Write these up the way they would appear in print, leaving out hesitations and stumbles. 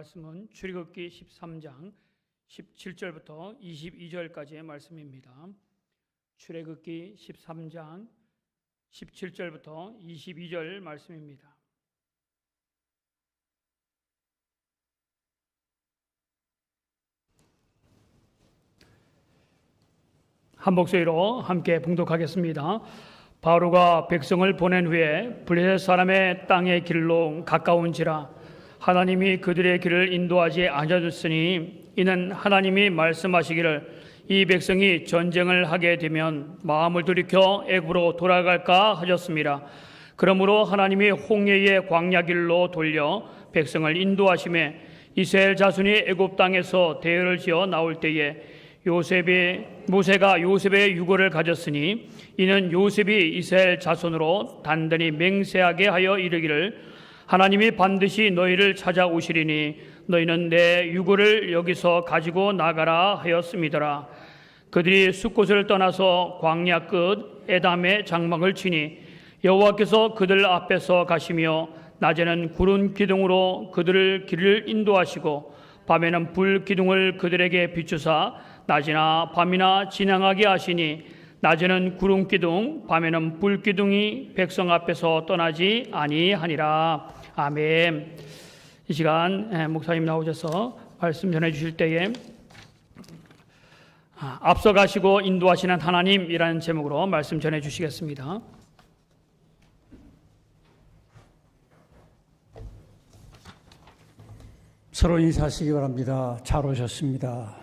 말씀은 출애굽기 13장 17절부터 22절까지의 말씀입니다. 출애굽기 13장 17절부터 22절 말씀입니다. 한 목소리로 함께 봉독하겠습니다. 바로가 백성을 보낸 후에 블레셋 사람의 땅의 길로 가까운지라 하나님이 그들의 길을 인도하지 않으셨으니 이는 하나님이 말씀하시기를 이 백성이 전쟁을 하게 되면 마음을 돌이켜 애굽으로 돌아갈까 하셨습니다. 그러므로 하나님이 홍해의 광야 길로 돌려 백성을 인도하심에 이스라엘 자손이 애굽 땅에서 대열을 지어 나올 때에 모세가 요셉의 유고를 가졌으니 이는 요셉이 이스라엘 자손으로 단단히 맹세하게 하여 이르기를 하나님이 반드시 너희를 찾아오시리니 너희는 내 유고를 여기서 가지고 나가라 하였음이더라. 그들이 숫곳을 떠나서 광야 끝 에담의 장막을 치니 여호와께서 그들 앞에서 가시며 낮에는 구름 기둥으로 그들을 길을 인도하시고 밤에는 불 기둥을 그들에게 비추사 낮이나 밤이나 지나가게 하시니 낮에는 구름 기둥 밤에는 불 기둥이 백성 앞에서 떠나지 아니하니라. 아멘. 이 시간 목사님 나오셔서 말씀 전해 주실 때에 앞서 가시고 인도하시는 하나님이라는 제목으로 말씀 전해 주시겠습니다. 서로 인사하시기 바랍니다. 잘 오셨습니다.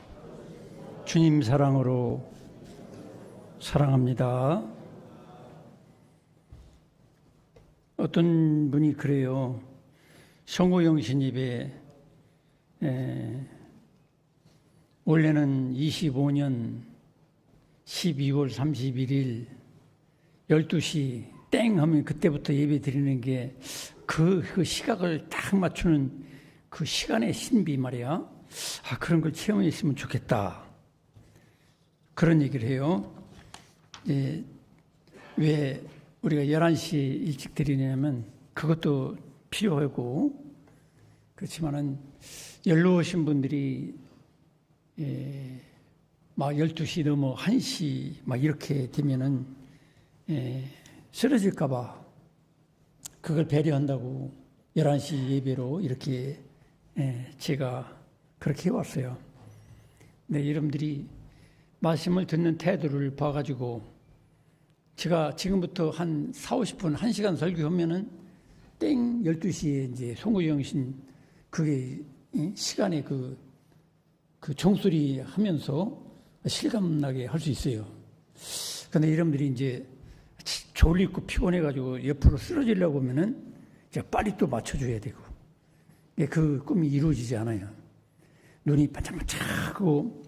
주님 사랑으로 사랑합니다. 어떤 분이 그래요. 성우영신 예배 원래는 25년 12월 31일 12시 땡 하면 그때부터 예배 드리는 게 그 시각을 딱 맞추는 그 시간의 신비 말이야. 그런 걸 체험했으면 좋겠다. 그런 얘기를 해요. 왜 우리가 11시 일찍 드리냐면 그것도 필요하고 그렇지만은 연로 오신 분들이 막 12시 넘어 1시 막 이렇게 되면은 쓰러질까봐 그걸 배려한다고 11시 예배로 이렇게 제가 그렇게 해왔어요. 근데 여러분들이 말씀을 듣는 태도를 봐가지고 제가 지금부터 한 40, 50분, 1시간 설교하면은 땡 12시에 이제 송구영신 그게 시간에 그 종소리 하면서 실감나게 할 수 있어요. 근데 여러분들이 이제 졸리고 피곤해가지고 옆으로 쓰러지려고 하면은 이제 빨리 또 맞춰줘야 되고 그 꿈이 이루어지지 않아요. 눈이 반짝반짝하고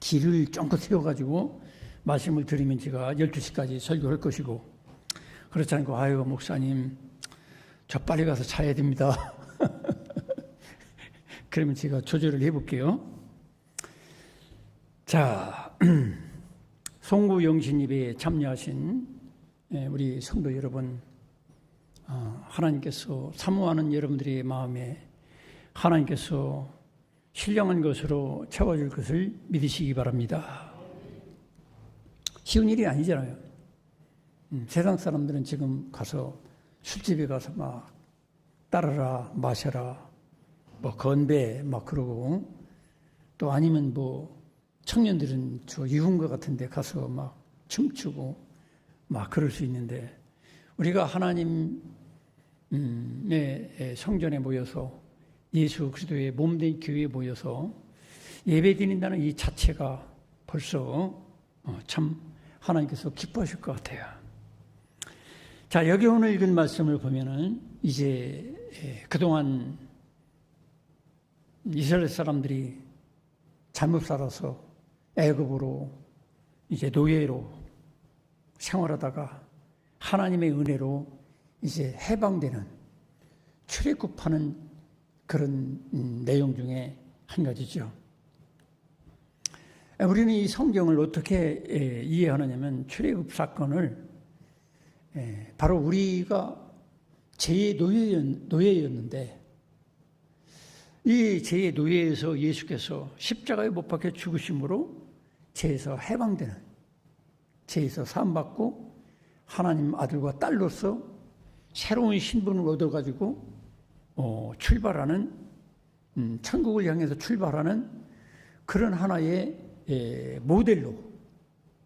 길을 쫑긋 세워가지고 말씀을 들으면 제가 12시까지 설교할 것이고 그렇지 않고 아유 목사님 저 빨리 가서 자야 됩니다. 그러면 제가 조절을 해볼게요. 자, 송구영신 예배에 참여하신 우리 성도 여러분, 하나님께서 사모하는 여러분들의 마음에 하나님께서 신령한 것으로 채워줄 것을 믿으시기 바랍니다. 쉬운 일이 아니잖아요. 세상 사람들은 지금 가서 술집에 가서 막 따르라 마셔라 뭐 건배 막 그러고 또 아니면 뭐 청년들은 저 유흥가 같은 데 가서 막 춤추고 막 그럴 수 있는데 우리가 하나님의 성전에 모여서 예수 그리스도의 몸된 교회에 모여서 예배드린다는 이 자체가 벌써 참 하나님께서 기뻐하실 것 같아요. 자, 여기 오늘 읽은 말씀을 보면은 이제 그동안 이스라엘 사람들이 잘못 살아서 애굽으로 이제 노예로 생활하다가 하나님의 은혜로 이제 해방되는 출애굽하는 그런 내용 중에 한 가지죠. 우리는 이 성경을 어떻게 이해하느냐면 출애굽 사건을 바로 우리가 제 노예였는데 이 죄의 노예에서 예수께서 십자가에 못 박혀 죽으심으로 죄에서 해방되는, 죄에서 사함받고 하나님 아들과 딸로서 새로운 신분을 얻어가지고 출발하는, 천국을 향해서 출발하는 그런 하나의 모델로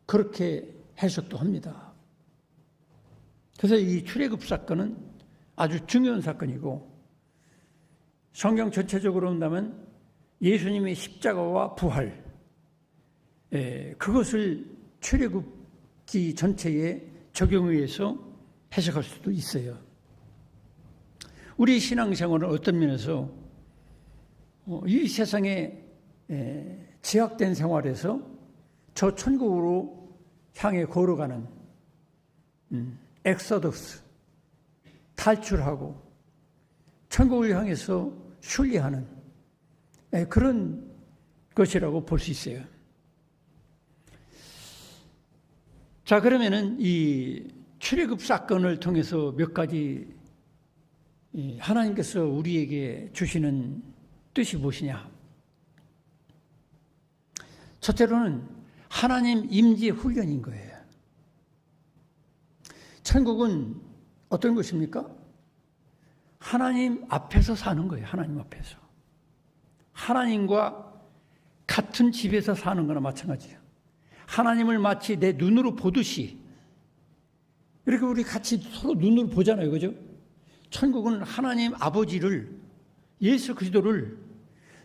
그렇게 해석도 합니다. 그래서 이 출애굽 사건은 아주 중요한 사건이고, 성경 전체적으로 본다면 예수님의 십자가와 부활, 그것을 출애굽기 전체에 적용해서 해석할 수도 있어요. 우리 신앙생활은 어떤 면에서 이 세상에 제약된 생활에서 저 천국으로 향해 걸어가는 엑소더스, 탈출하고 천국을 향해서 순례하는 그런 것이라고 볼 수 있어요. 자, 그러면은 이 출애굽 사건을 통해서 몇 가지 하나님께서 우리에게 주시는 뜻이 무엇이냐? 첫째로는 하나님 임재 훈련인 거예요. 천국은 어떤 것입니까? 하나님 앞에서 사는 거예요. 하나님 앞에서. 하나님과 같은 집에서 사는 거나 마찬가지예요. 하나님을 마치 내 눈으로 보듯이, 이렇게 우리 같이 서로 눈으로 보잖아요. 그죠? 천국은 하나님 아버지를, 예수 그리스도를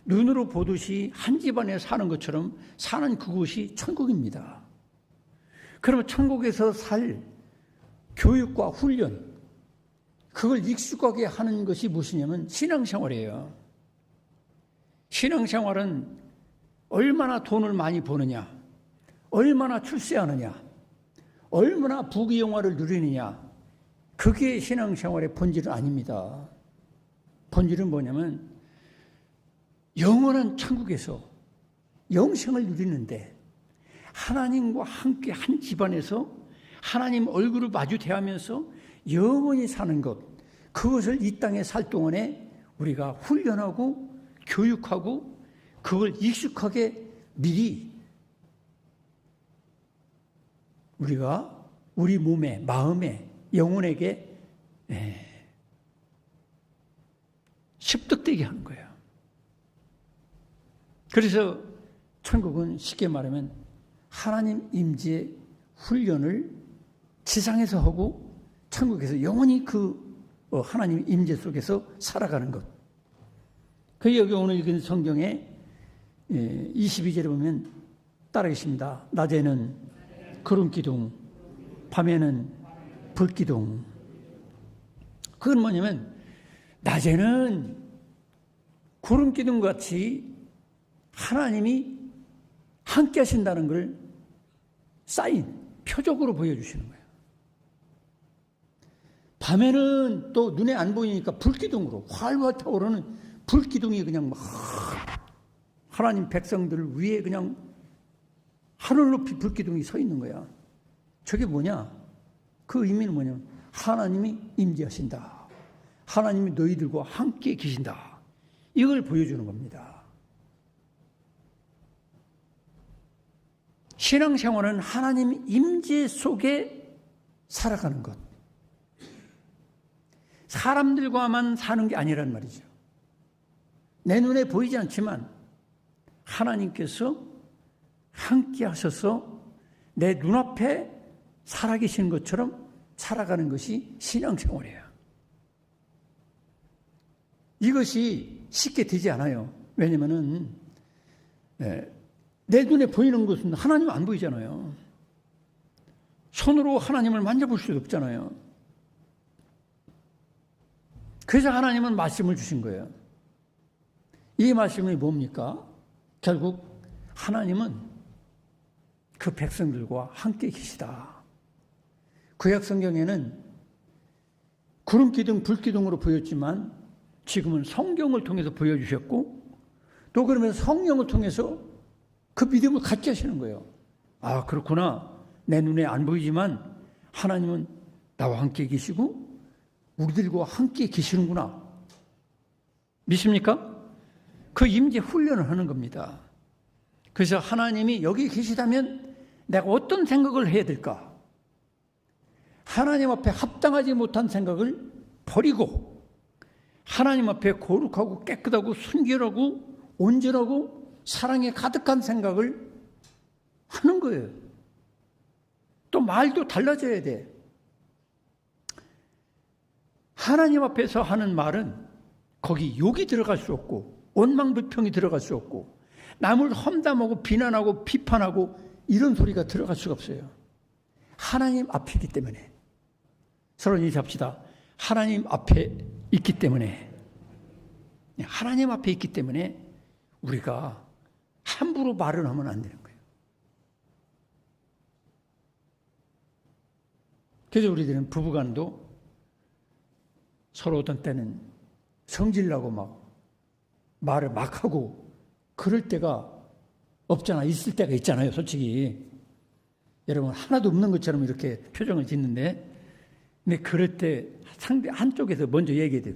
눈으로 보듯이 한 집안에 사는 것처럼 사는 그곳이 천국입니다. 그러면 천국에서 살 교육과 훈련, 그걸 익숙하게 하는 것이 무엇이냐면 신앙생활이에요. 신앙생활은 얼마나 돈을 많이 버느냐, 얼마나 출세하느냐, 얼마나 부귀영화를 누리느냐, 그게 신앙생활의 본질은 아닙니다. 본질은 뭐냐면 영원한 천국에서 영생을 누리는데 하나님과 함께 한 집안에서 하나님 얼굴을 마주 대하면서 영원히 사는 것, 그것을 이 땅에 살 동안에 우리가 훈련하고 교육하고 그걸 익숙하게 미리 우리가 우리 몸에, 마음에, 영혼에게 습득되게 하는 거예요. 그래서 천국은 쉽게 말하면 하나님 임재 훈련을 지상에서 하고 천국에서 영원히 그 하나님 임재 속에서 살아가는 것. 그 여기 오늘 읽은 성경에 22절에 보면 따라하겠습니다. 낮에는 구름 기둥, 밤에는 불 기둥. 그건 뭐냐면 낮에는 구름 기둥 같이 하나님이 함께 하신다는 걸 사인, 표적으로 보여주시는 거예요. 밤에는 또 눈에 안 보이니까 불기둥으로 활활 타오르는 불기둥이 그냥 막 하나님 백성들 위에 그냥 하늘 높이 불기둥이 서 있는 거야. 저게 뭐냐? 그 의미는 뭐냐면 하나님이 임재하신다. 하나님이 너희들과 함께 계신다. 이걸 보여주는 겁니다. 신앙생활은 하나님 임재 속에 살아가는 것. 사람들과만 사는 게 아니란 말이죠. 내 눈에 보이지 않지만 하나님께서 함께 하셔서 내 눈앞에 살아계시는 것처럼 살아가는 것이 신앙생활이에요. 이것이 쉽게 되지 않아요. 왜냐면은 내 눈에 보이는 것은 하나님 안 보이잖아요. 손으로 하나님을 만져볼 수도 없잖아요. 그래서 하나님은 말씀을 주신 거예요. 이 말씀이 뭡니까? 결국 하나님은 그 백성들과 함께 계시다. 구약 성경에는 구름 기둥, 불 기둥으로 보였지만 지금은 성경을 통해서 보여주셨고 또 그러면서 성령을 통해서 그 믿음을 갖게 하시는 거예요. 아, 그렇구나. 내 눈에 안 보이지만 하나님은 나와 함께 계시고 우리들과 함께 계시는구나. 믿습니까? 그 임재 훈련을 하는 겁니다. 그래서 하나님이 여기 계시다면 내가 어떤 생각을 해야 될까? 하나님 앞에 합당하지 못한 생각을 버리고 하나님 앞에 거룩하고 깨끗하고 순결하고 온전하고 사랑에 가득한 생각을 하는 거예요. 또 말도 달라져야 돼. 하나님 앞에서 하는 말은 거기 욕이 들어갈 수 없고 원망불평이 들어갈 수 없고 남을 험담하고 비난하고 비판하고 이런 소리가 들어갈 수가 없어요. 하나님 앞이기 때문에. 서로 인사합시다. 하나님 앞에 있기 때문에. 하나님 앞에 있기 때문에 우리가 함부로 말을 하면 안 되는 거예요. 그래서 우리들은 부부간도 서로 어떤 때는 성질나고 막 말을 막 하고 그럴 때가 없잖아. 있을 때가 있잖아요. 솔직히. 여러분 하나도 없는 것처럼 이렇게 표정을 짓는데 근데 그럴 때 상대 한쪽에서 먼저 얘기해야 돼요.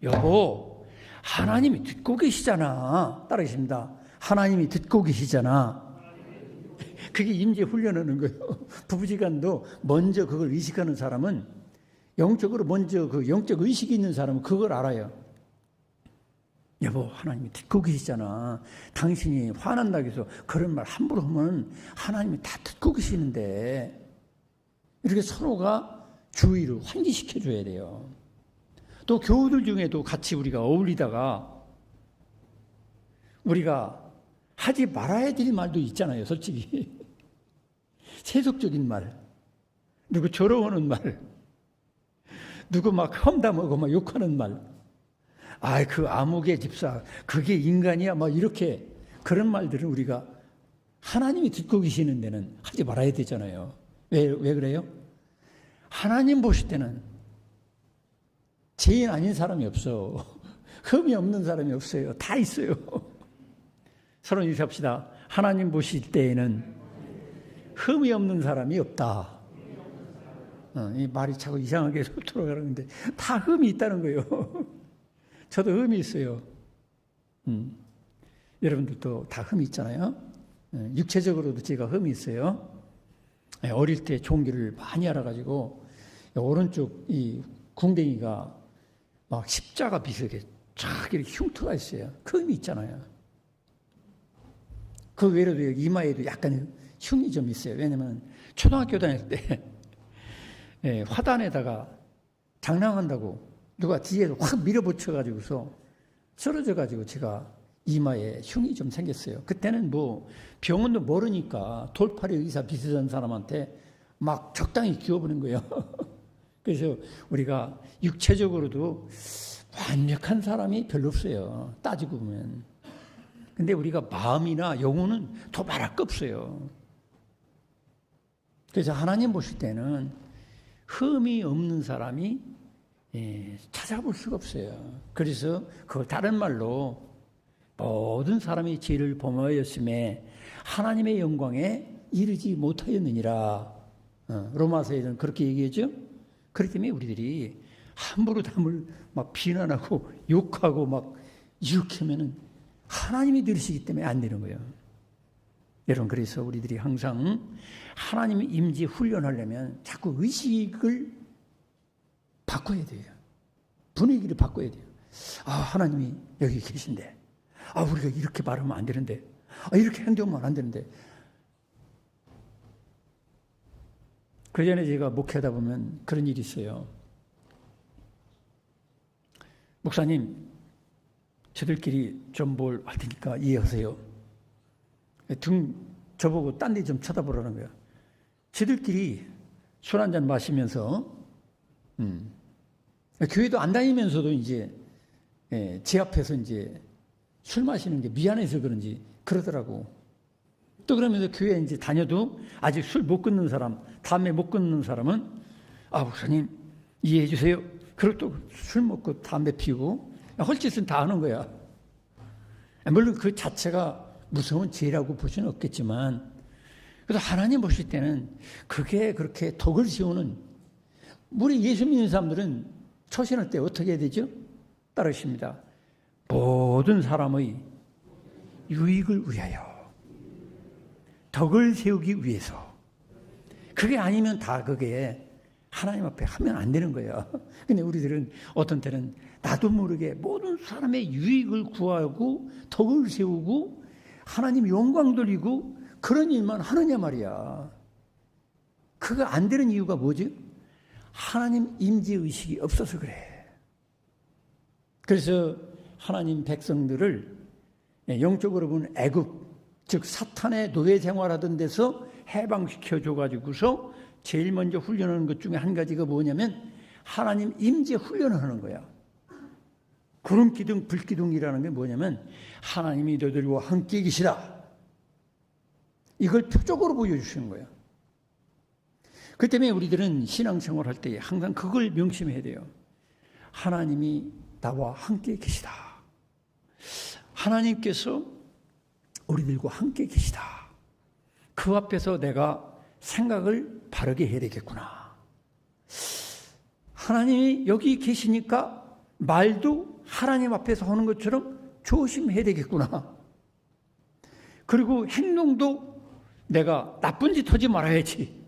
여보, 하나님이 듣고 계시잖아. 따라하십니다. 하나님이 듣고 계시잖아. 그게 임재 훈련하는 거예요. 부부지간도 먼저 그걸 의식하는 사람은 영적으로 먼저 그 영적 의식이 있는 사람은 그걸 알아요. 여보, 하나님이 듣고 계시잖아. 당신이 화난다고 해서 그런 말 함부로 하면 하나님이 다 듣고 계시는데 이렇게 서로가 주의를 환기시켜줘야 돼요. 또 교우들 중에도 같이 우리가 어울리다가 우리가 하지 말아야 될 말도 있잖아요. 솔직히. 세속적인 말, 누구 조롱하는 말, 누구 막 험담하고 막 욕하는 말, 아, 그 암흑의 집사, 그게 인간이야, 막 이렇게 그런 말들은 우리가 하나님이 듣고 계시는 데는 하지 말아야 되잖아요. 왜 그래요? 하나님 보실 때는 죄인 아닌 사람이 없어. 흠이 없는 사람이 없어요. 다 있어요. 서로 인사합시다. 하나님 보실 때에는 흠이 없는 사람이 없다. 이 말이 자꾸 이상하게 돌아가는데 다 흠이 있다는 거예요. 저도 흠이 있어요. 여러분들도 다 흠이 있잖아요. 육체적으로도 제가 흠이 있어요. 어릴 때 종기를 많이 알아가지고 오른쪽 이 궁뎅이가 막 십자가 비슷하게 쫙 이렇게 흉터가 있어요. 그 흠이 있잖아요. 그 외에도 이마에도 약간 흉이 좀 있어요. 왜냐면 초등학교 다닐 때 화단에다가 장난한다고 누가 뒤에서 확 밀어붙여가지고서 쓰러져가지고 제가 이마에 흉이 좀 생겼어요. 그때는 뭐 병원도 모르니까 돌팔이 의사 비슷한 사람한테 막 적당히 기어보는 거예요. 그래서 우리가 육체적으로도 완벽한 사람이 별로 없어요. 따지고 보면. 근데 우리가 마음이나 영혼은 더 말할 거 없어요. 그래서 하나님 보실 때는 흠이 없는 사람이 찾아볼 수가 없어요. 그래서 그걸 다른 말로 모든 사람이 죄를 범하였음에 하나님의 영광에 이르지 못하였느니라. 로마서에는 그렇게 얘기했죠. 그렇기 때문에 우리들이 함부로 남을 막 비난하고 욕하고 막 이렇게 하면은 하나님이 들으시기 때문에 안 되는 거예요. 여러분, 그래서 우리들이 항상 하나님의 임재 훈련하려면 자꾸 의식을 바꿔야 돼요. 분위기를 바꿔야 돼요. 아, 하나님이 여기 계신데, 아, 우리가 이렇게 말하면 안 되는데, 아, 이렇게 행동하면 안 되는데. 그 전에 제가 목회하다 보면 그런 일이 있어요. 목사님, 저들끼리 좀 뭘 할 테니까 이해하세요. 저보고 딴 데 좀 쳐다보라는 거야. 저들끼리 술 한잔 마시면서, 교회도 안 다니면서도 이제, 제 앞에서 이제 술 마시는 게 미안해서 그런지 그러더라고. 또 그러면서 교회 이제 다녀도 아직 술 못 끊는 사람, 담배 못 끊는 사람은, 아, 목사님, 이해해 주세요. 그리고 또 술 먹고 담배 피우고, 헐짓은 다 하는 거야. 물론 그 자체가 무서운 죄라고 볼 수는 없겠지만, 그래서 하나님 보실 때는 그게 그렇게 덕을 세우는, 우리 예수 믿는 사람들은 처신할 때 어떻게 해야 되죠? 따르십니다. 모든 사람의 유익을 위하여, 덕을 세우기 위해서. 그게 아니면 다 그게 하나님 앞에 하면 안 되는 거예요. 근데 우리들은 어떤 때는 나도 모르게 모든 사람의 유익을 구하고 덕을 세우고 하나님 영광 돌리고 그런 일만 하느냐 말이야. 그거 안 되는 이유가 뭐지? 하나님 임재의식이 없어서 그래. 그래서 하나님 백성들을 영적으로 보면 애굽, 즉 사탄의 노예 생활하던 데서 해방시켜줘가지고서 제일 먼저 훈련하는 것 중에 한 가지가 뭐냐면 하나님 임재 훈련을 하는 거야. 구름 기둥, 불 기둥이라는 게 뭐냐면 하나님이 너희들과 함께 계시다. 이걸 표적으로 보여주시는 거야. 그 때문에 우리들은 신앙생활 할 때 항상 그걸 명심해야 돼요. 하나님이 나와 함께 계시다. 하나님께서 우리들과 함께 계시다. 그 앞에서 내가 생각을 바르게 해야 되겠구나. 하나님이 여기 계시니까 말도 하나님 앞에서 하는 것처럼 조심해야 되겠구나. 그리고 행동도 내가 나쁜 짓 하지 말아야지.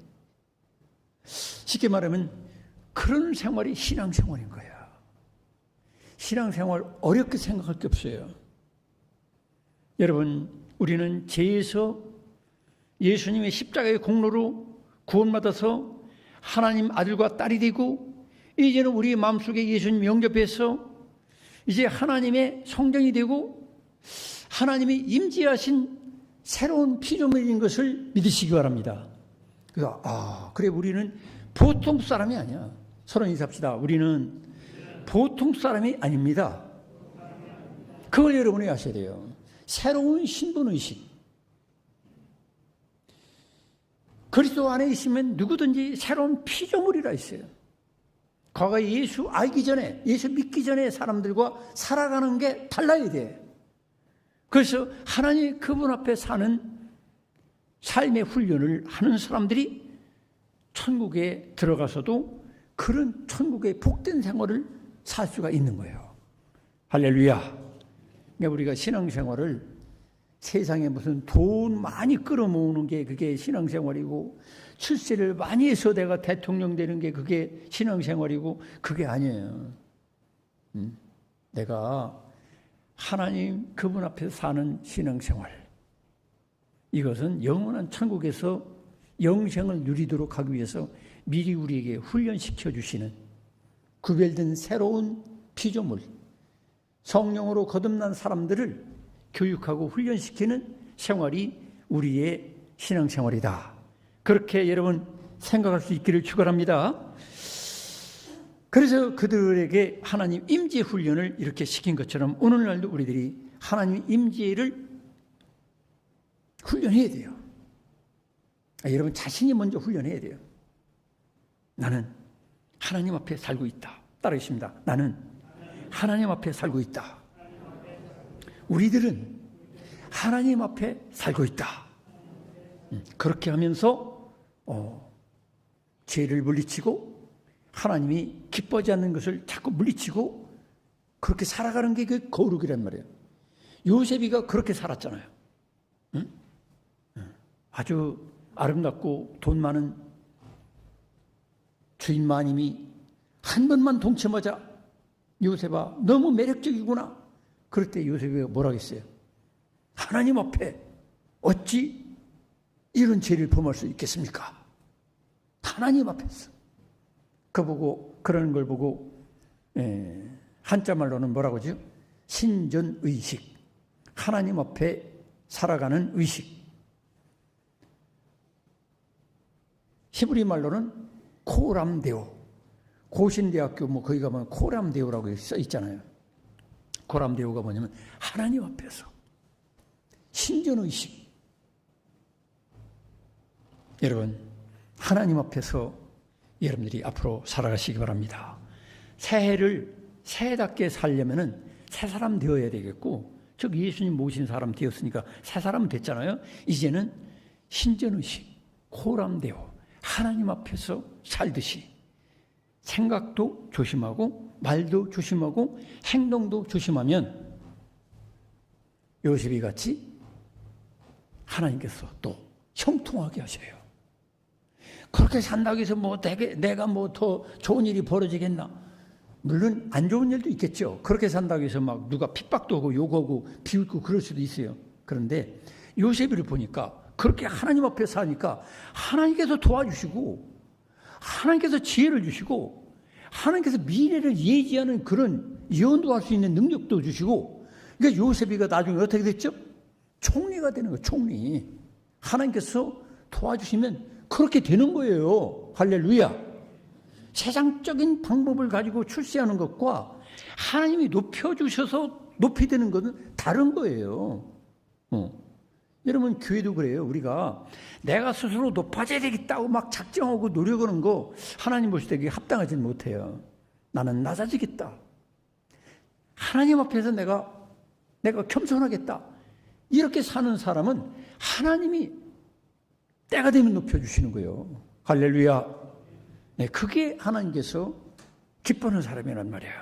쉽게 말하면 그런 생활이 신앙생활인 거야. 신앙생활 어렵게 생각할 게 없어요. 여러분, 우리는 죄에서 예수님의 십자가의 공로로 구원받아서 하나님 아들과 딸이 되고 이제는 우리 마음속에 예수님 영접해서 이제 하나님의 성전이 되고 하나님이 임재하신 새로운 피조물인 것을 믿으시기 바랍니다. 그래 우리는 보통 사람이 아니야. 서로 인사합시다. 우리는 보통 사람이 아닙니다. 그걸 여러분이 아셔야 돼요. 새로운 신분의식. 그리스도 안에 있으면 누구든지 새로운 피조물이라 있어요. 과거에 예수 알기 전에, 예수 믿기 전에 사람들과 살아가는 게 달라야 돼. 그래서 하나님 그분 앞에 사는 삶의 훈련을 하는 사람들이 천국에 들어가서도 그런 천국의 복된 생활을 살 수가 있는 거예요. 할렐루야. 그러니까 우리가 신앙생활을 세상에 무슨 돈 많이 끌어모으는 게 그게 신앙생활이고 출세를 많이 해서 내가 대통령 되는 게 그게 신앙생활이고 그게 아니에요. 내가 하나님 그분 앞에서 사는 신앙생활, 이것은 영원한 천국에서 영생을 누리도록 하기 위해서 미리 우리에게 훈련시켜 주시는 구별된 새로운 피조물, 성령으로 거듭난 사람들을 교육하고 훈련시키는 생활이 우리의 신앙생활이다. 그렇게 여러분 생각할 수 있기를 축원합니다. 그래서 그들에게 하나님 임재 훈련을 이렇게 시킨 것처럼 오늘날도 우리들이 하나님 임재를 훈련해야 돼요. 여러분 자신이 먼저 훈련해야 돼요. 나는 하나님 앞에 살고 있다. 따라하십니다. 나는 하나님 앞에 살고 있다. 우리들은 하나님 앞에 살고 있다. 그렇게 하면서 죄를 물리치고 하나님이 기뻐하지 않는 것을 자꾸 물리치고 그렇게 살아가는 게 그 거룩이란 말이에요. 요셉이가 그렇게 살았잖아요. 응? 아주 아름답고 돈 많은 주인 마님이 한 번만 동침하자 요셉아 너무 매력적이구나. 그럴 때 요셉이 뭐라고 했어요? 하나님 앞에 어찌 이런 죄를 범할 수 있겠습니까? 하나님 앞에서. 그러는 걸 보고 한자말로는 뭐라고 하죠? 신전의식. 하나님 앞에 살아가는 의식. 히브리 말로는 코람데오. 고신대학교 거기 가면 코람데오라고 써 있잖아요. 코람데오가 뭐냐면 하나님 앞에서 신전의식. 여러분 하나님 앞에서 여러분들이 앞으로 살아가시기 바랍니다. 새해를 새해답게 살려면은 새 사람 되어야 되겠고, 즉 예수님 모신 사람 되었으니까 새 사람 됐잖아요. 이제는 신전의식, 코람데오, 하나님 앞에서 살듯이 생각도 조심하고 말도 조심하고 행동도 조심하면 요셉이 같이 하나님께서 또 형통하게 하셔요. 그렇게 산다고 해서 뭐 내가 뭐 더 좋은 일이 벌어지겠나? 물론 안 좋은 일도 있겠죠. 그렇게 산다고 해서 막 누가 핍박도 하고 욕하고 비웃고 그럴 수도 있어요. 그런데 요셉을 보니까 그렇게 하나님 앞에 사니까 하나님께서 도와주시고 하나님께서 지혜를 주시고 하나님께서 미래를 예지하는 그런 예언도 할 수 있는 능력도 주시고, 그러니까 요셉이가 나중에 어떻게 됐죠? 총리가 되는 거예요. 총리. 하나님께서 도와주시면 그렇게 되는 거예요. 할렐루야. 세상적인 방법을 가지고 출세하는 것과 하나님이 높여주셔서 높이 되는 것은 다른 거예요. 여러분, 교회도 그래요. 우리가 내가 스스로 높아져야 되겠다고 막 작정하고 노력하는 거 하나님 보실 때 그게 합당하지 못해요. 나는 낮아지겠다. 하나님 앞에서 내가 겸손하겠다. 이렇게 사는 사람은 하나님이 때가 되면 높여주시는 거예요. 할렐루야. 네, 그게 하나님께서 기뻐하는 사람이란 말이에요.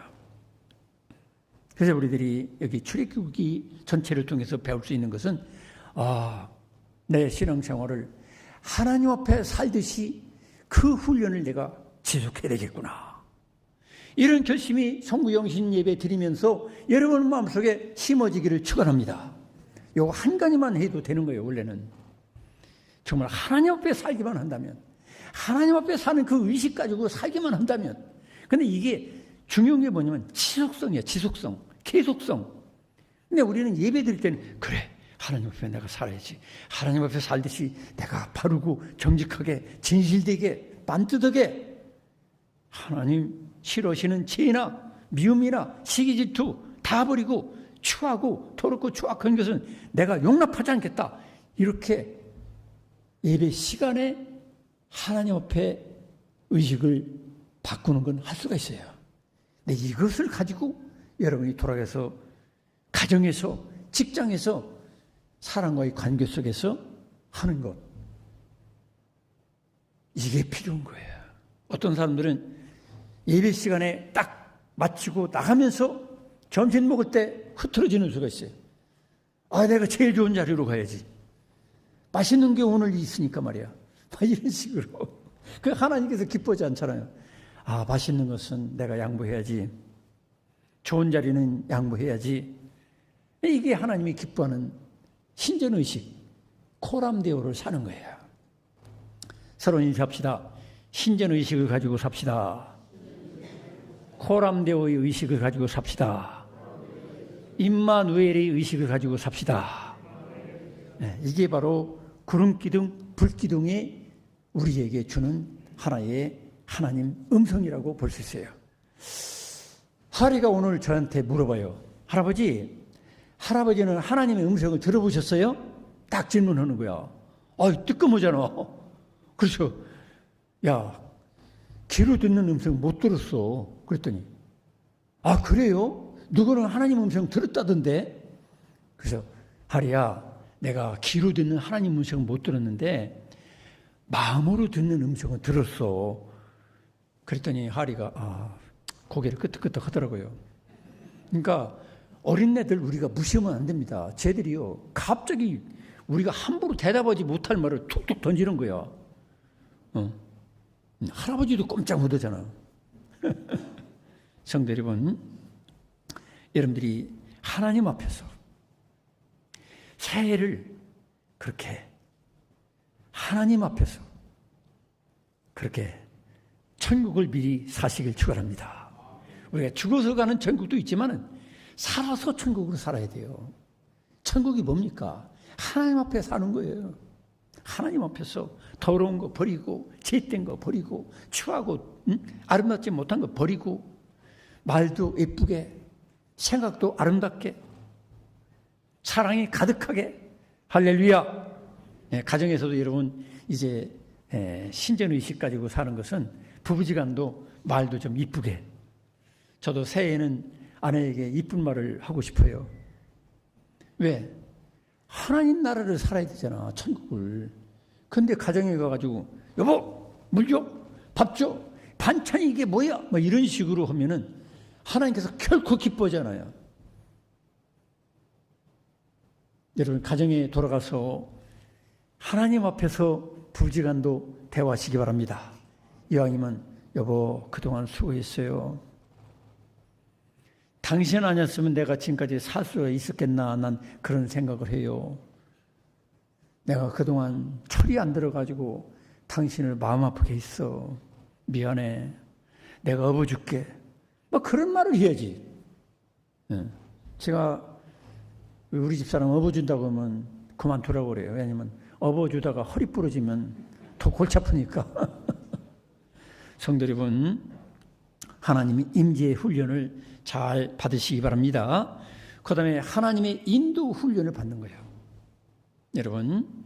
그래서 우리들이 여기 출애굽기 전체를 통해서 배울 수 있는 것은 내 신앙생활을 하나님 앞에 살듯이 그 훈련을 내가 지속해야 되겠구나. 이런 결심이 성구영신 예배 드리면서 여러분 마음속에 심어지기를 축원합니다. 요거 한 가지만 해도 되는 거예요. 원래는 정말 하나님 앞에 살기만 한다면, 하나님 앞에 사는 그 의식 가지고 살기만 한다면. 근데 이게 중요한 게 뭐냐면 지속성이야. 지속성, 계속성. 근데 우리는 예배 드릴 때는 그래, 하나님 앞에 내가 살아야지. 하나님 앞에 살듯이 내가 바르고 정직하게 진실되게 반듯하게 하나님 싫어하시는 죄나 미움이나 시기 질투 다 버리고 추하고 더럽고 추악한 것은 내가 용납하지 않겠다. 이렇게 예배 시간에 하나님 앞에 의식을 바꾸는 건 할 수가 있어요. 근데 이것을 가지고 여러분이 돌아가서 가정에서, 직장에서, 사람과의 관계 속에서 하는 것, 이게 필요한 거예요. 어떤 사람들은 예배 시간에 딱 마치고 나가면서 점심 먹을 때 흐트러지는 수가 있어요. 내가 제일 좋은 자리로 가야지. 맛있는 게 오늘 있으니까 말이야. 이런 식으로. 그 하나님께서 기뻐하지 않잖아요. 맛있는 것은 내가 양보해야지. 좋은 자리는 양보해야지. 이게 하나님이 기뻐하는 신전의식, 코람데오를 사는 거예요. 서로 인사합시다. 신전의식을 가지고 삽시다. 코람데오의 의식을 가지고 삽시다. 임마누엘의 의식을 가지고 삽시다. 이게 바로 구름기둥, 불기둥이 우리에게 주는 하나의 하나님 음성이라고 볼 수 있어요. 하리가 오늘 저한테 물어봐요. 할아버지는 하나님의 음성을 들어보셨어요? 딱 질문하는 거야. 뜨끔하잖아. 그래서 귀로 듣는 음성 못 들었어. 그랬더니 그래요? 누구는 하나님 음성 들었다던데? 그래서 하리야, 내가 귀로 듣는 하나님 음성은 못 들었는데 마음으로 듣는 음성은 들었어. 그랬더니 하리가 고개를 끄덕끄덕 하더라고요. 그러니까 어린애들 우리가 무시하면 안 됩니다. 쟤들이요, 갑자기 우리가 함부로 대답하지 못할 말을 툭툭 던지는 거야. 할아버지도 꼼짝 못하잖아. 성도 여러분, 여러분들이 하나님 앞에서 새해를 그렇게 하나님 앞에서 그렇게 천국을 미리 사시길 축원합니다. 우리가 죽어서 가는 천국도 있지만은 살아서 천국으로 살아야 돼요. 천국이 뭡니까? 하나님 앞에 사는 거예요. 하나님 앞에서 더러운 거 버리고, 죄된 거 버리고, 추하고 아름답지 못한 거 버리고, 말도 예쁘게, 생각도 아름답게, 사랑이 가득하게. 할렐루야. 가정에서도 여러분 이제 신전의식 가지고 사는 것은 부부지간도 말도 좀 이쁘게. 저도 새해에는 아내에게 이쁜 말을 하고 싶어요. 왜? 하나님 나라를 살아야 되잖아, 천국을. 근데 가정에 가가지고 여보 물 줘, 밥 줘, 반찬이 이게 뭐야? 이런 식으로 하면은 하나님께서 결코 기뻐하잖아요. 여러분, 가정에 돌아가서 하나님 앞에서 부지간도 대화하시기 바랍니다. 이왕이면 여보 그동안 수고했어요. 당신 아니었으면 내가 지금까지 살 수가 있었겠나 난 그런 생각을 해요. 내가 그동안 철이 안 들어가지고 당신을 마음 아프게 했어. 미안해. 내가 업어줄게. 뭐 그런 말을 해야지. 제가 우리 집사람 업어준다고 하면 그만두라고 그래요. 왜냐면 업어주다가 허리 부러지면 더 골치 아프니까. 성도 여러분, 하나님이 임재의 훈련을 잘 받으시기 바랍니다. 그 다음에 하나님의 인도 훈련을 받는 거예요. 여러분,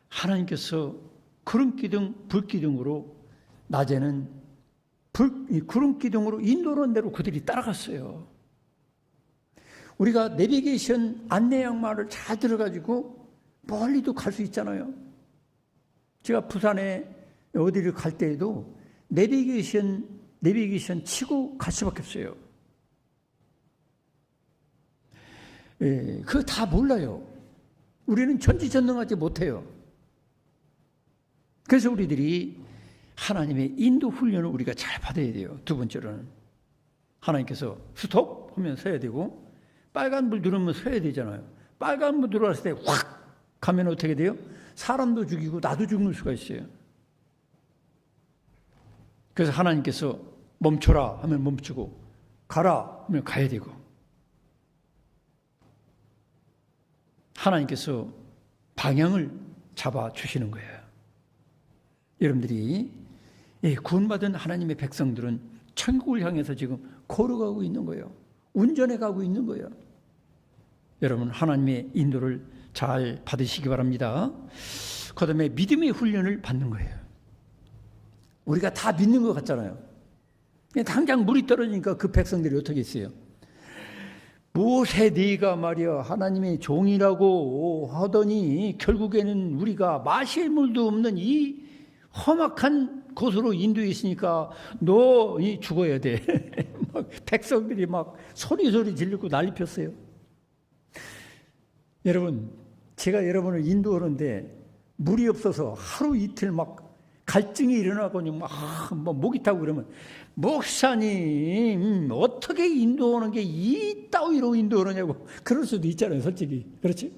하나님께서 구름기둥, 불기둥으로 낮에는 구름기둥으로 인도하는 대로 그들이 따라갔어요. 우리가 내비게이션 안내 양말을 잘 들어가지고 멀리도 갈 수 있잖아요. 제가 부산에 어디를 갈 때에도 내비게이션 치고 갈 수밖에 없어요. 예, 그거 다 몰라요. 우리는 전지전능하지 못해요. 그래서 우리들이 하나님의 인도 훈련을 우리가 잘 받아야 돼요. 두 번째로는 하나님께서 스톱 하면 서야 되고 빨간불 누르면 서야 되잖아요. 빨간불 들어왔을 때 확 가면 어떻게 돼요? 사람도 죽이고 나도 죽을 수가 있어요. 그래서 하나님께서 멈춰라 하면 멈추고 가라 하면 가야 되고 하나님께서 방향을 잡아주시는 거예요. 여러분들이 구원받은 하나님의 백성들은 천국을 향해서 지금 걸어가고 있는 거예요. 운전해 가고 있는 거예요. 여러분 하나님의 인도를 잘 받으시기 바랍니다. 그 다음에 믿음의 훈련을 받는 거예요. 우리가 다 믿는 것 같잖아요. 당장 물이 떨어지니까 그 백성들이 어떻게 했어요? 무엇에 네가 말이야 하나님의 종이라고 하더니 결국에는 우리가 마실 물도 없는 이 험악한 곳으로 인도해 있으니까 너 죽어야 돼. 막 백성들이 막 소리 지르고 난리 폈어요. 여러분 제가 여러분을 인도하는데 물이 없어서 하루 이틀 막 갈증이 일어나고 막 목이 타고 그러면 목사님 어떻게 인도하는 게 이 따위로 인도하느냐고 그럴 수도 있잖아요. 솔직히 그렇지?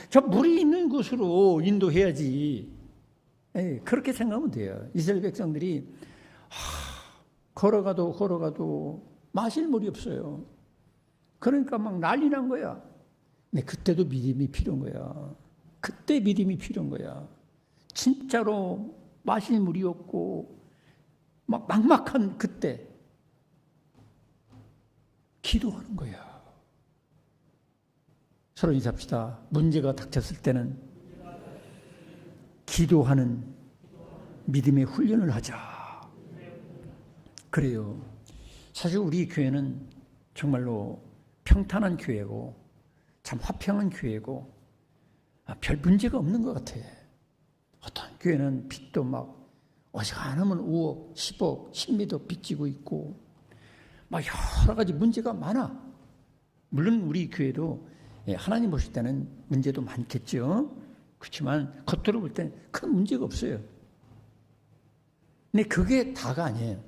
저 물이 있는 곳으로 인도해야지. 그렇게 생각하면 돼요. 이스라엘 백성들이 걸어가도 마실 물이 없어요. 그러니까 막 난리 난 거야. 근데 그때도 믿음이 필요한 거야. 그때 믿음이 필요한 거야. 진짜로 마실 물이 없고 막 막막한 그때 기도하는 거야. 서로 인사합시다. 문제가 닥쳤을 때는 기도하는 믿음의 훈련을 하자. 그래요. 사실 우리 교회는 정말로 평탄한 교회고 참 화평한 교회고 별 문제가 없는 것 같아. 어떤 교회는 빚도 막 어지간하면 5억, 10억, 10미도 빚지고 있고 막 여러 가지 문제가 많아. 물론 우리 교회도 하나님 보실 때는 문제도 많겠죠. 그렇지만 겉으로 볼 때는 큰 문제가 없어요. 근데 그게 다가 아니에요.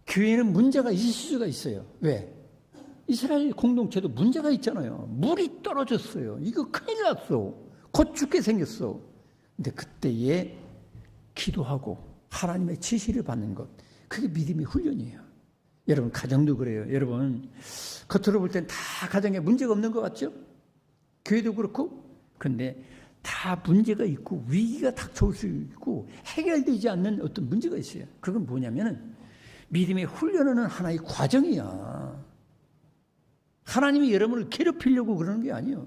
교회는 문제가 있을 수가 있어요. 왜? 이스라엘 공동체도 문제가 있잖아요. 물이 떨어졌어요. 이거 큰일 났어. 곧 죽게 생겼어. 근데 그때에 기도하고 하나님의 지시를 받는 것, 그게 믿음의 훈련이에요. 여러분 가정도 그래요. 여러분 겉으로 볼 땐 다 가정에 문제가 없는 것 같죠? 교회도 그렇고. 그런데 다 문제가 있고 위기가 닥쳐올 수 있고 해결되지 않는 어떤 문제가 있어요. 그건 뭐냐면은 믿음의 훈련하는 하나의 과정이야. 하나님이 여러분을 괴롭히려고 그러는 게 아니에요.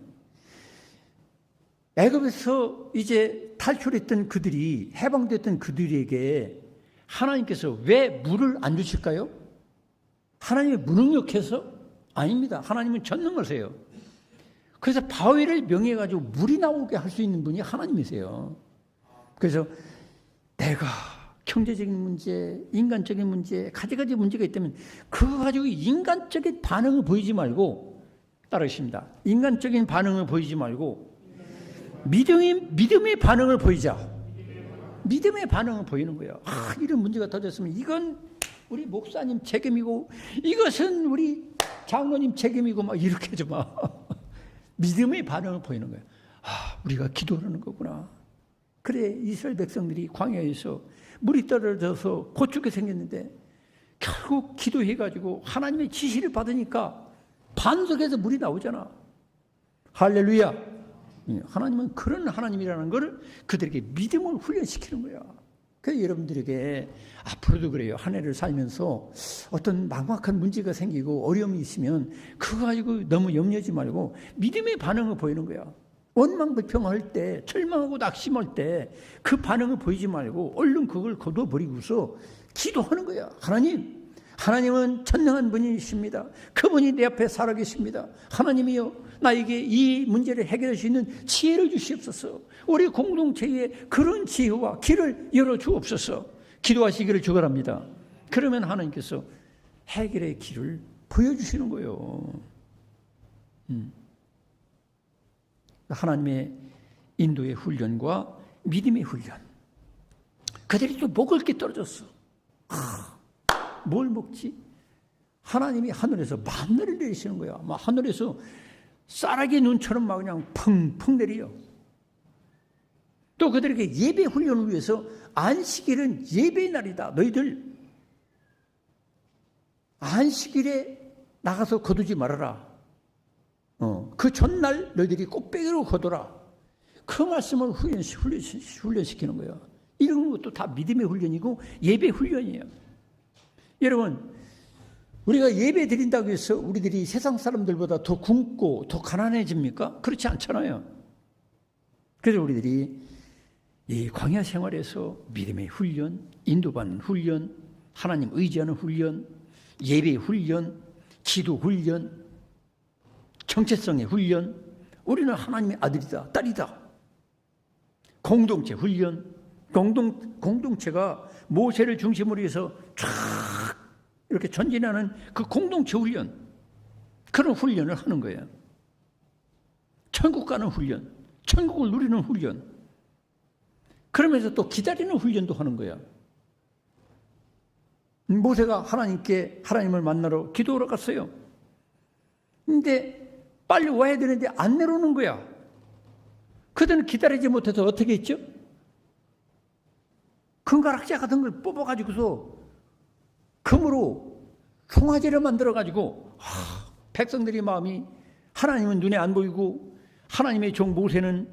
애굽에서 이제 탈출했던 그들이, 해방됐던 그들에게 하나님께서 왜 물을 안 주실까요? 하나님이 무능력해서? 아닙니다. 하나님은 전능하세요. 그래서 바위를 명해가지고 물이 나오게 할 수 있는 분이 하나님이세요. 그래서 내가 경제적인 문제, 인간적인 문제, 가지가지 문제가 있다면 그거 가지고 인간적인 반응을 보이지 말고, 따르십니다. 인간적인 반응을 보이지 말고 믿음의 반응을 보이자. 믿음의 반응을 보이는 거예요. 이런 문제가 터졌으면 이건 우리 목사님 책임이고 이것은 우리 장로님 책임이고 막 이렇게 좀 믿음의 반응을 보이는 거예요. 우리가 기도하는 거구나. 그래 이스라엘 백성들이 광야에서 물이 떨어져서 고추게 생겼는데 결국 기도해가지고 하나님의 지시를 받으니까 반석에서 물이 나오잖아. 할렐루야. 하나님은 그런 하나님이라는 것을 그들에게 믿음을 훈련시키는 거야. 그래서 여러분들에게 앞으로도 그래요. 한 해를 살면서 어떤 막막한 문제가 생기고 어려움이 있으면 그거 가지고 너무 염려하지 말고 믿음의 반응을 보이는 거야. 원망불평할 때, 절망하고 낙심할 때 그 반응을 보이지 말고 얼른 그걸 거둬버리고서 기도하는 거야. 하나님은 전능한 분이십니다. 그분이 내 앞에 살아계십니다. 하나님이여 나에게 이 문제를 해결할 수 있는 지혜를 주시옵소서. 우리 공동체에 그런 지혜와 길을 열어주옵소서. 기도하시기를 축원합니다. 그러면 하나님께서 해결의 길을 보여주시는 거예요. 하나님의 인도의 훈련과 믿음의 훈련. 그들이 또 먹을 게 떨어졌어. 뭘 먹지? 하나님이 하늘에서 만나를 내리시는 거야. 막 하늘에서 쌀아기 눈처럼 막 그냥 펑펑 내려. 또 그들에게 예배 훈련을 위해서 안식일은 예배의 날이다. 너희들 안식일에 나가서 거두지 말아라. 그 전날 너희들이 꽃배기로 거둬라. 그 말씀을 훈련시키는 거예요. 이런 것도 다 믿음의 훈련이고 예배 훈련이에요. 여러분, 우리가 예배 드린다고 해서 우리들이 세상 사람들보다 더 굶고 더 가난해집니까? 그렇지 않잖아요. 그래서 우리들이 이 광야 생활에서 믿음의 훈련, 인도받는 훈련, 하나님 의지하는 훈련, 예배 훈련, 기도 훈련, 정체성의 훈련, 우리는 하나님의 아들이다, 딸이다. 공동체 훈련, 공동체가 모세를 중심으로 해서 쫙 이렇게 전진하는 그 공동체 훈련, 그런 훈련을 하는 거예요. 천국 가는 훈련, 천국을 누리는 훈련, 그러면서 또 기다리는 훈련도 하는 거야. 모세가 하나님을 만나러 기도하러 갔어요. 근데 빨리 와야 되는데 안 내려오는 거야. 그들은 기다리지 못해서 어떻게 했죠? 금가락지 같은 걸 뽑아가지고서 금으로 송아지를 만들어가지고 백성들의 마음이 하나님은 눈에 안 보이고 하나님의 종 모세는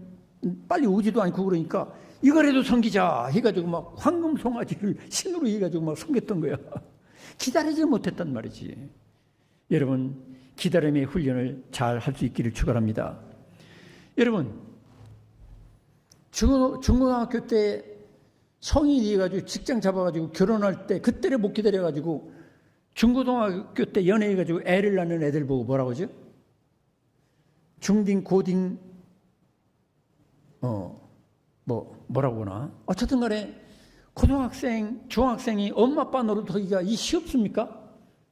빨리 오지도 않고 그러니까 이거라도 섬기자 해가지고 막 황금 송아지를 신으로 해가지고 막 섬겼던 거야. 기다리지 못했단 말이지. 여러분, 기다림의 훈련을 잘 할 수 있기를 축원합니다. 여러분, 중고등학교 때 성인이 돼가지고 직장 잡아가지고 결혼할 때 그때를 못 기다려가지고 중고등학교 때 연애해가지고 애를 낳는 애들 보고 뭐라고 하죠? 중딩, 고딩, 뭐라고 하나? 어쨌든 간에 고등학생, 중학생이 엄마 아빠 노릇하기가 이 쉽습니까?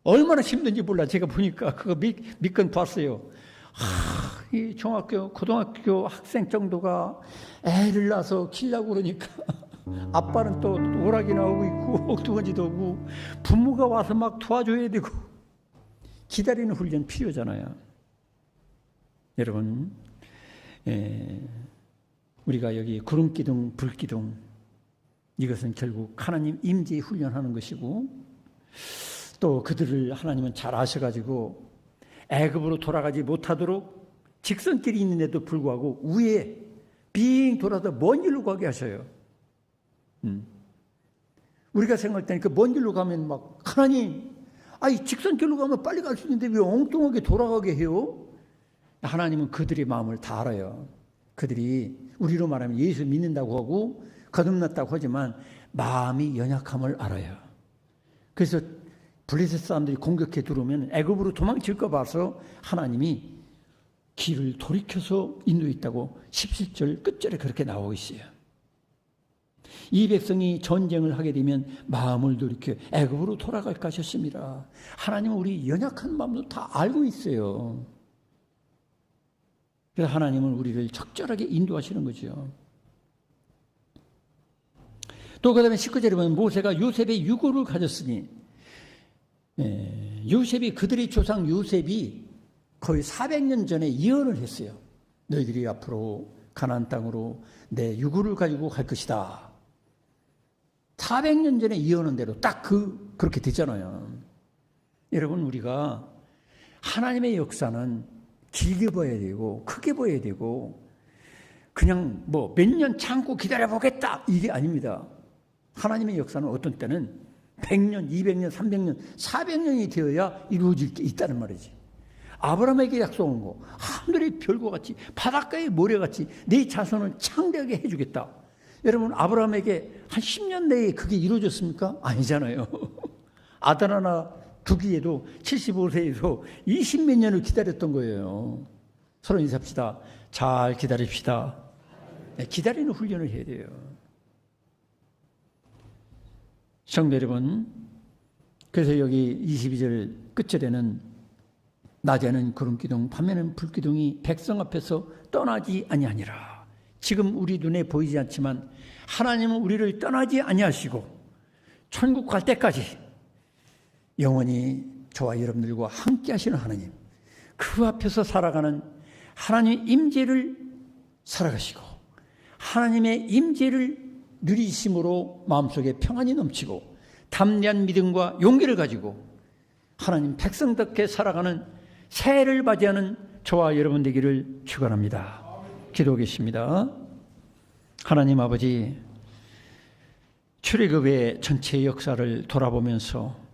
얼마나 힘든지 몰라. 제가 보니까 그거 밑건 봤어요. 이 중학교, 고등학교 학생 정도가 애를 낳아서 키려고 그러니까 아빠는 또 오락이 나오고 있고 옥두건지도 오고 부모가 와서 막 도와줘야 되고 기다리는 훈련 필요하잖아요. 여러분, 우리가 여기 구름기둥, 불기둥, 이것은 결국 하나님 임재 훈련하는 것이고 또 그들을 하나님은 잘 아셔가지고 애굽으로 돌아가지 못하도록 직선길이 있는데도 불구하고 위에 빙 돌아서 먼 길로 가게 하셔요. 우리가 생각할 때는 그 먼 길로 가면 막 하나님, 직선길로 가면 빨리 갈 수 있는데 왜 엉뚱하게 돌아가게 해요? 하나님은 그들의 마음을 다 알아요. 그들이 우리로 말하면 예수 믿는다고 하고 거듭났다고 하지만 마음이 연약함을 알아요. 그래서 블레셋 사람들이 공격해 들어오면 애굽으로 도망칠까 봐서 하나님이 길을 돌이켜서 인도했다고 17절 끝절에 그렇게 나오고 있어요. 이 백성이 전쟁을 하게 되면 마음을 돌이켜 애굽으로 돌아갈까 하셨습니다. 하나님은 우리 연약한 마음도 다 알고 있어요. 그래서 하나님은 우리를 적절하게 인도하시는 거죠. 또 그 다음에 19절에 보면 모세가 요셉의 유고를 가졌으니, 요셉이, 그들의 조상 요셉이 거의 400년 전에 예언을 했어요. 너희들이 앞으로 가나안 땅으로 내 유고를 가지고 갈 것이다. 400년 전에 예언한 대로 딱 그렇게 됐잖아요. 여러분, 우리가 하나님의 역사는 길게 봐야 되고 크게 봐야 되고 그냥 뭐 몇 년 참고 기다려보겠다 이게 아닙니다. 하나님의 역사는 어떤 때는 100년, 200년, 300년, 400년이 되어야 이루어질 게 있다는 말이지. 아브라함에게 약속한 거, 하늘의 별과 같이 바닷가의 모래같이 내 자손을 창대하게 해주겠다. 여러분, 아브라함에게 한 10년 내에 그게 이루어졌습니까? 아니잖아요. 아들 하나 두기에도 75세에서 20몇 년을 기다렸던 거예요. 서로 인사합시다. 잘 기다립시다. 기다리는 훈련을 해야 돼요. 성도 여러분, 그래서 여기 22절 끝절에는 낮에는 구름기둥, 밤에는 불기둥이 백성 앞에서 떠나지 아니하니라. 지금 우리 눈에 보이지 않지만 하나님은 우리를 떠나지 아니하시고 천국 갈 때까지 영원히 저와 여러분들과 함께 하시는 하나님, 그 앞에서 살아가는 하나님의 임재를 살아가시고 하나님의 임재를 누리심으로 마음속에 평안이 넘치고 담대한 믿음과 용기를 가지고 하나님 백성답게 살아가는 새해를 맞이하는 저와 여러분 되기를 축원합니다. 기도하겠습니다. 하나님 아버지, 출애굽의 전체 역사를 돌아보면서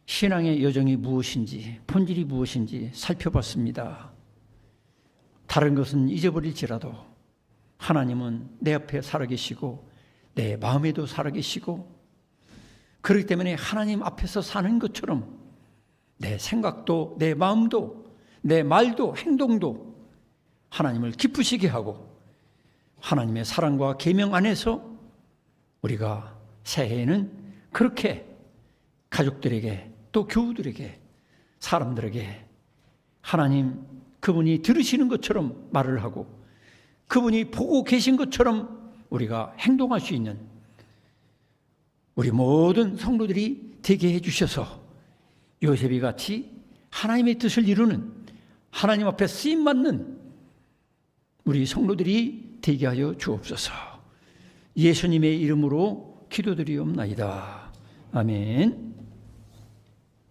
신앙의 여정이 무엇인지, 본질이 무엇인지 살펴봤습니다. 다른 것은 잊어버릴지라도 하나님은 내 앞에 살아계시고 내 마음에도 살아계시고, 그렇기 때문에 하나님 앞에서 사는 것처럼 내 생각도, 내 마음도, 내 말도, 행동도 하나님을 기쁘시게 하고 하나님의 사랑과 계명 안에서 우리가 새해에는 그렇게 가족들에게, 또 교우들에게, 사람들에게 하나님 그분이 들으시는 것처럼 말을 하고 그분이 보고 계신 것처럼 우리가 행동할 수 있는 우리 모든 성도들이 되게 해주셔서 요셉이 같이 하나님의 뜻을 이루는, 하나님 앞에 쓰임받는 우리 성도들이 되게 하여 주옵소서. 예수님의 이름으로 기도드리옵나이다. 아멘.